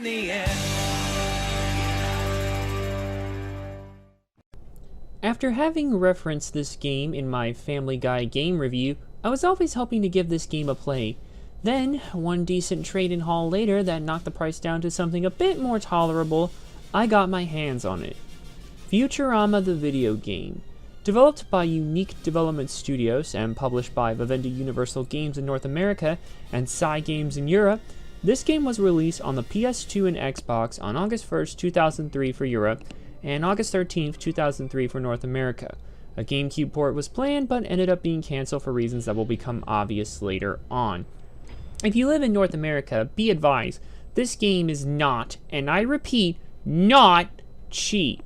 in the end. After having referenced this game in my Family Guy game review, I was always hoping to give this game a play. Then, one decent trade-in haul later that knocked the price down to something a bit more tolerable, I got my hands on it. Futurama the video game. Developed by Unique Development Studios and published by Vivendi Universal Games in North America and Cygames in Europe, this game was released on the PS2 and Xbox on August 1st, 2003 for Europe, and August 13th, 2003 for North America. A GameCube port was planned, but ended up being cancelled for reasons that will become obvious later on. If you live in North America, be advised, this game is not, and I repeat, not cheap.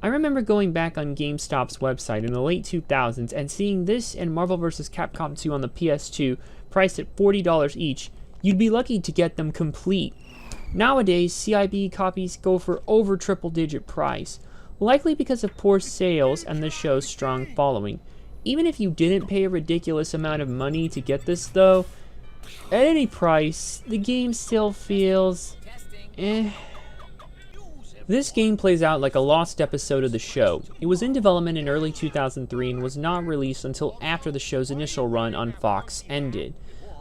I remember going back on GameStop's website in the late 2000s and seeing this and Marvel vs. Capcom 2 on the PS2 priced at $40 each. You'd be lucky to get them complete. Nowadays, CIB copies go for over triple-digit price, likely because of poor sales and the show's strong following. Even if you didn't pay a ridiculous amount of money to get this though, at any price, the game still feels eh. This game plays out like a lost episode of the show. It was in development in early 2003 and was not released until after the show's initial run on Fox ended.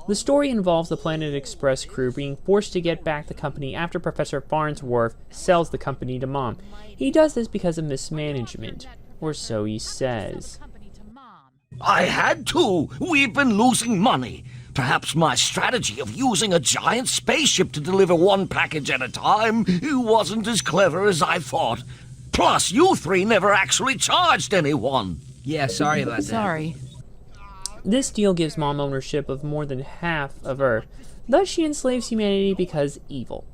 The story involves the Planet Express crew being forced to get back the company after Professor Farnsworth sells the company to Mom. He does this because of mismanagement, or so he says. I had to! We've been losing money. Perhaps my strategy of using a giant spaceship to deliver one package at a time wasn't as clever as I thought. Plus, you three never actually charged anyone. Yeah, sorry about that. Sorry. This deal gives Mom ownership of more than half of Earth. Thus, she enslaves humanity because evil.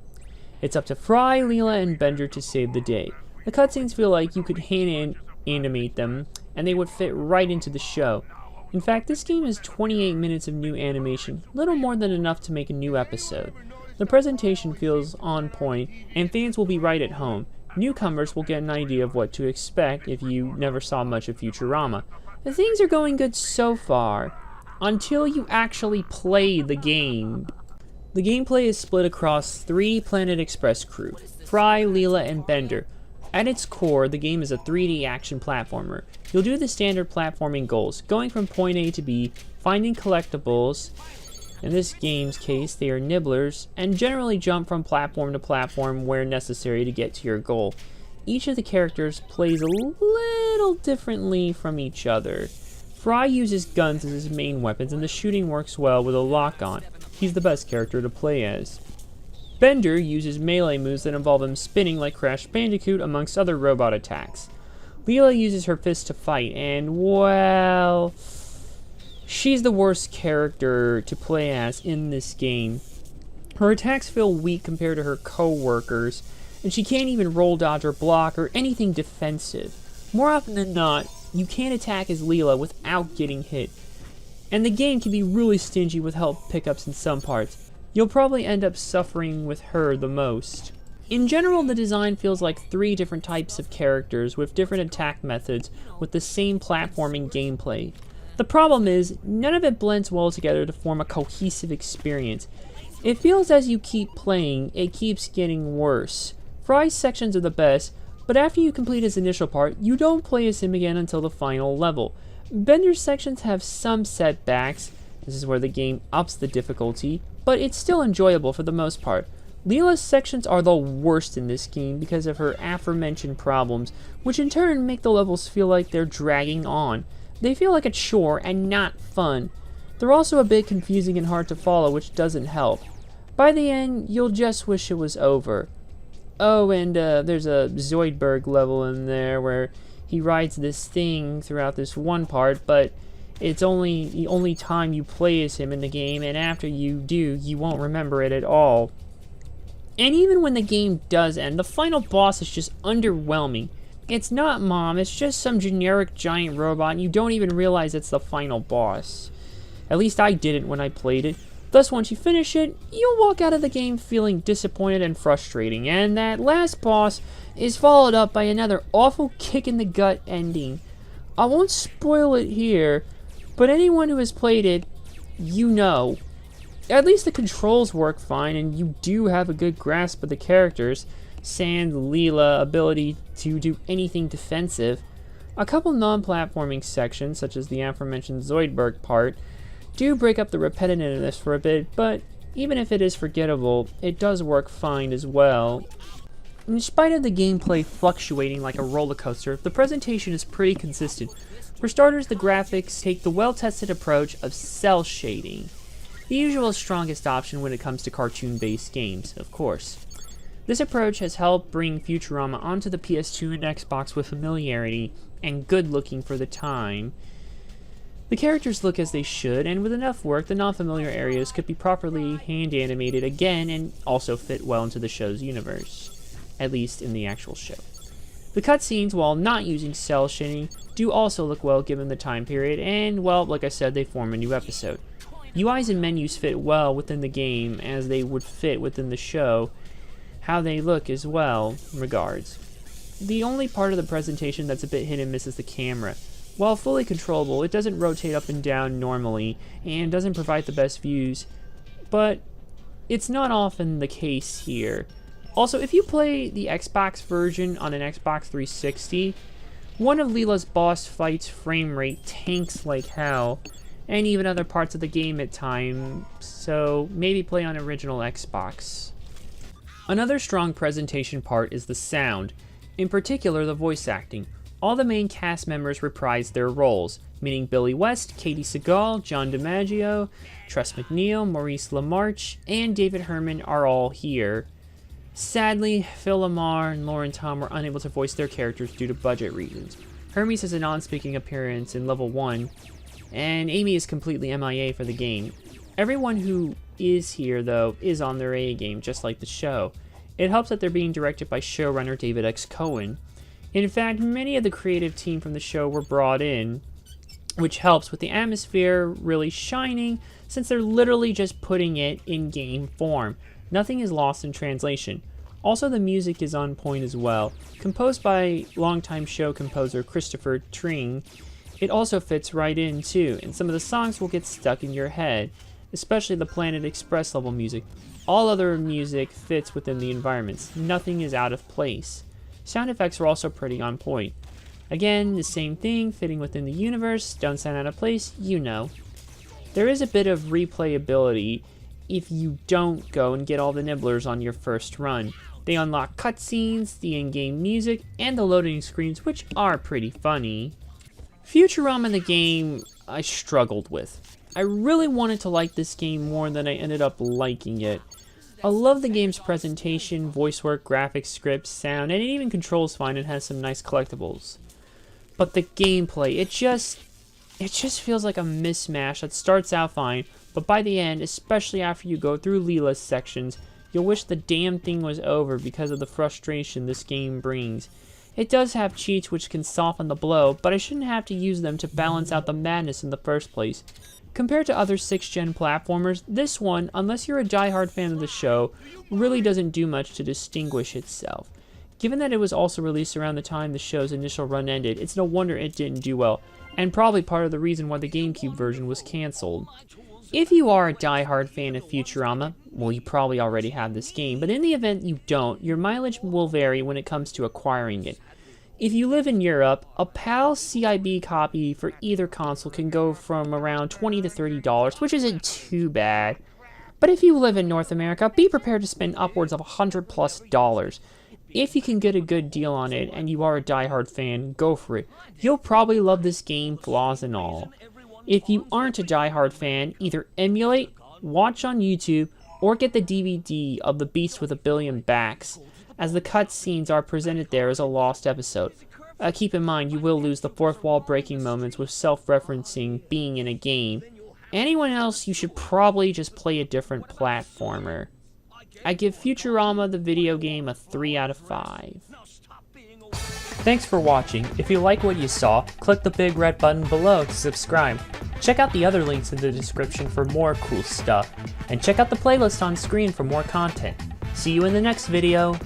It's up to Fry, Leela, and Bender to save the day. The cutscenes feel like you could hand animate them, and they would fit right into the show. In fact, this game has 28 minutes of new animation, little more than enough to make a new episode. The presentation feels on point, and fans will be right at home. Newcomers will get an idea of what to expect if you never saw much of Futurama. Things are going good so far, until you actually play the game. The gameplay is split across 3 Planet Express crew, Fry, Leela, and Bender. At its core, the game is a 3D action platformer. You'll do the standard platforming goals, going from point A to B, finding collectibles, in this game's case they are nibblers, and generally jump from platform to platform where necessary to get to your goal. Each of the characters plays a little differently from each other. Fry uses guns as his main weapons, and the shooting works well with a lock-on. He's the best character to play as. Bender uses melee moves that involve him spinning like Crash Bandicoot amongst other robot attacks. Leela uses her fists to fight, and well, she's the worst character to play as in this game. Her attacks feel weak compared to her co-workers, and she can't even roll dodge or block or anything defensive. More often than not, you can't attack as Leela without getting hit, and the game can be really stingy with health pickups in some parts. You'll probably end up suffering with her the most. In general, the design feels like 3 different types of characters with different attack methods with the same platforming gameplay. The problem is, none of it blends well together to form a cohesive experience. It feels as you keep playing, it keeps getting worse. Fry's sections are the best, but after you complete his initial part, you don't play as him again until the final level. Bender's sections have some setbacks. This is where the game ups the difficulty, but it's still enjoyable for the most part. Leela's sections are the worst in this game because of her aforementioned problems, which in turn make the levels feel like they're dragging on. They feel like a chore and not fun. They're also a bit confusing and hard to follow, which doesn't help. By the end, you'll just wish it was over. Oh, and there's a Zoidberg level in there where he rides this thing throughout this one part, but it's only the only time you play as him in the game, and after you do, you won't remember it at all. And even when the game does end, the final boss is just underwhelming. It's not Mom, it's just some generic giant robot, and you don't even realize it's the final boss. At least I didn't when I played it. Thus, once you finish it, you'll walk out of the game feeling disappointed and frustrating, and that last boss is followed up by another awful kick-in-the-gut ending. I won't spoil it here, but anyone who has played it, you know. at least the controls work fine, and you do have a good grasp of the characters. Sand, Leela, ability to do anything defensive. A couple non-platforming sections, such as the aforementioned Zoidberg part, do break up the repetitiveness for a bit, but even if it is forgettable, it does work fine as well. In spite of the gameplay fluctuating like a roller coaster, the presentation is pretty consistent. For starters, the graphics take the well-tested approach of cel shading, the usual strongest option when it comes to cartoon-based games, of course. This approach has helped bring Futurama onto the PS2 and Xbox with familiarity and good looking for the time. The characters look as they should, and with enough work, the non-familiar areas could be properly hand-animated again and also fit well into the show's universe, at least in the actual show. The cutscenes, while not using cel shading, do also look well given the time period, and, well, like I said, they form a new episode. UIs and menus fit well within the game as they would fit within the show, how they look as well, regards. The only part of the presentation that's a bit hit and miss is the camera. While fully controllable, it doesn't rotate up and down normally, and doesn't provide the best views, but it's not often the case here. Also, if you play the Xbox version on an Xbox 360, one of Leela's boss fights frame rate tanks like hell, and even other parts of the game at times, so maybe play on original Xbox. Another strong presentation part is the sound, in particular the voice acting. All the main cast members reprised their roles, meaning Billy West, Katie Seagal, John DiMaggio, Tress MacNeille, Maurice LaMarche, and David Herman are all here. Sadly, Phil Lamar and Lauren Tom were unable to voice their characters due to budget reasons. Hermes has a non-speaking appearance in level 1, and Amy is completely MIA for the game. Everyone who is here, though, is on their A game, just like the show. It helps that they're being directed by showrunner David X. Cohen. In fact, many of the creative team from the show were brought in, which helps with the atmosphere really shining, since they're literally just putting it in game form. Nothing is lost in translation. Also, the music is on point as well. Composed by longtime show composer Christopher Tring, it also fits right in too, and some of the songs will get stuck in your head, especially the Planet Express level music. All other music fits within the environments. Nothing is out of place. Sound effects are also pretty on point. Again, the same thing, fitting within the universe, don't sound out of place, you know. There is a bit of replayability if you don't go and get all the nibblers on your first run. They unlock cutscenes, the in-game music, and the loading screens, which are pretty funny. Futurama the game, I struggled with. I really wanted to like this game more than I ended up liking it. I love the game's presentation, voice work, graphics, script, sound, and it even controls fine and has some nice collectibles. But the gameplay, it just feels like a mismatch that starts out fine, but by the end, especially after you go through Leela's sections, you'll wish the damn thing was over because of the frustration this game brings. It does have cheats which can soften the blow, but I shouldn't have to use them to balance out the madness in the first place. Compared to other 6th-gen platformers, this one, unless you're a die-hard fan of the show, really doesn't do much to distinguish itself. Given that it was also released around the time the show's initial run ended, it's no wonder it didn't do well, and probably part of the reason why the GameCube version was cancelled. If you are a die-hard fan of Futurama, well, you probably already have this game, but in the event you don't, your mileage will vary when it comes to acquiring it. If you live in Europe, a PAL CIB copy for either console can go from around $20 to $30, which isn't too bad. But if you live in North America, be prepared to spend upwards of $100+. If you can get a good deal on it and you are a die-hard fan, go for it. You'll probably love this game, flaws and all. If you aren't a die-hard fan, either emulate, watch on YouTube, or get the DVD of The Beast with a Billion Backs, as the cutscenes are presented there as a lost episode. Keep in mind, you will lose the fourth wall breaking moments with self-referencing being in a game. Anyone else, you should probably just play a different platformer. I give Futurama the video game a 3 out of 5. Thanks for watching. If you like what you saw, click the big red button below to subscribe. Check out the other links in the description for more cool stuff, and check out the playlist on screen for more content. See you in the next video.